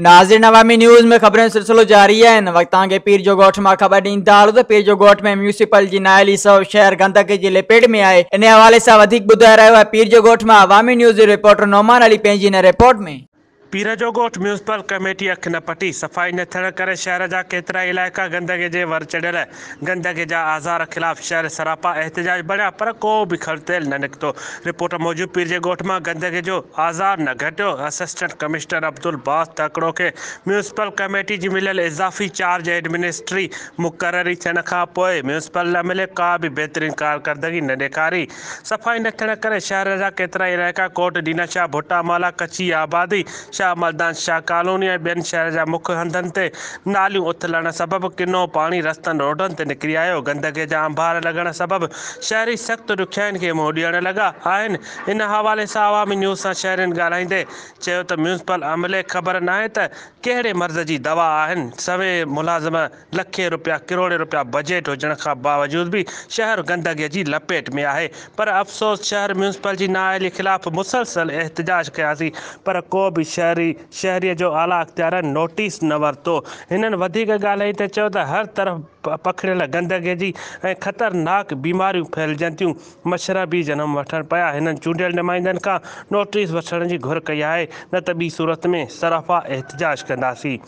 नाज़रीन, अवामी न्यूज़ में खबरें सिलसिलो जारी है। वक्त के पीर जो गोठ में खबर ॾींदा हलूं त पीर जो गोठ में म्यूनिसिपल जी नायली सब शहर गंदगी जी लपेट में आहे। इन हवाले से वधिक ॿुधाए रहियो आहे पीर जो गोठ में अवामी न्यूज़ जो रिपोर्टर नोमान अली पंहिंजी इन रिपोर्ट में। पीर जो गोठ म्यूनिसिपल कमेटी अख न पटी सफ़ाई न थियण करे शहर जा केतिरा इलाइक़ा गंदगी जे वर चढ़ियल। गंदगी जा आज़ार ख़िलाफ़ शहर सरापा एहतजाज बढ़िया पर को भी खड़तेल न निकितो। रिपोर्ट मूजिब पीर जे गोठ में गंदगी जो आज़ार न घटियो। असिस्टेंट कमिश्नर अब्दुल बास तकड़ो के म्यूनिसिपल कमेटी जी मिलियल इज़ाफ़ी चार्ज एडमिनिस्ट्री मुक़ररी थियण खां पोइ म्यूनिसिपल अमले का भी बेहतरीन कारकर्दगी न ॾेखारी। सफ़ाई न थियण करे शहर जा केतिरा इलाइक़ा कोट दीना शाह भुट्टा माला कच्ची आबादी शाह मलदान शाह कॉलोनी ऐं ॿियनि शहर जा मुख्य हंधनि ते नालियूं उथलण सबबि किनो पाणी रस्तनि रोडनि ते निकिरी आयो। गंदगी जा अंबार लॻण सबबि शहरी सख़्तु ॾुखियाईनि खे मुंहुं ॾियण लॻा आहिनि। इन हवाले सां अवामी न्यूज़ सां शहरियुनि ॻाल्हाईंदे चयो त म्यूनिसिपल अमले ख़बर नाहे त कहिड़े मर्ज़ जी दवा आहिनि। सवे मुलाज़िम लखे रुपया करोड़े रुपया बजट हुजण खां बावजूद भी शहर गंदगीअ जी लपेट में आहे। पर अफ़सोस शहर म्यूनिसिपल जी नाअहली ख़िलाफ़ मुसलसल एहतजाज कयासीं पर को भी शहरीअ जो आला अख़्तियारनि नोटिस न वरितो। हिननि वधीक ॻाल्हाई त चयो त हर तरफ़ पखिड़ियल गंदगी जी ऐं ख़तरनाक बीमारियूं फैलजनि थियूं। मच्छर भी जनम वठण पिया। हिननि चूंडियल नुमाइंदनि खां नोटिस वठण जी घुर कई आहे, न त ॿी सूरत में सराफा एहतजाज कंदासीं।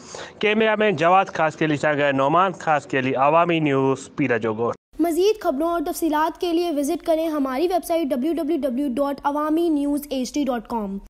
कैमरा में जवाद ख़ास के लिए सां गए नोमान, खास के लिए अवामी न्यूज़ पीर जो गोठ। मज़ीद खबरों और तफसीलात के लिए विजिट करें हमारी वेबसाइट www.awamiNewsHD.com।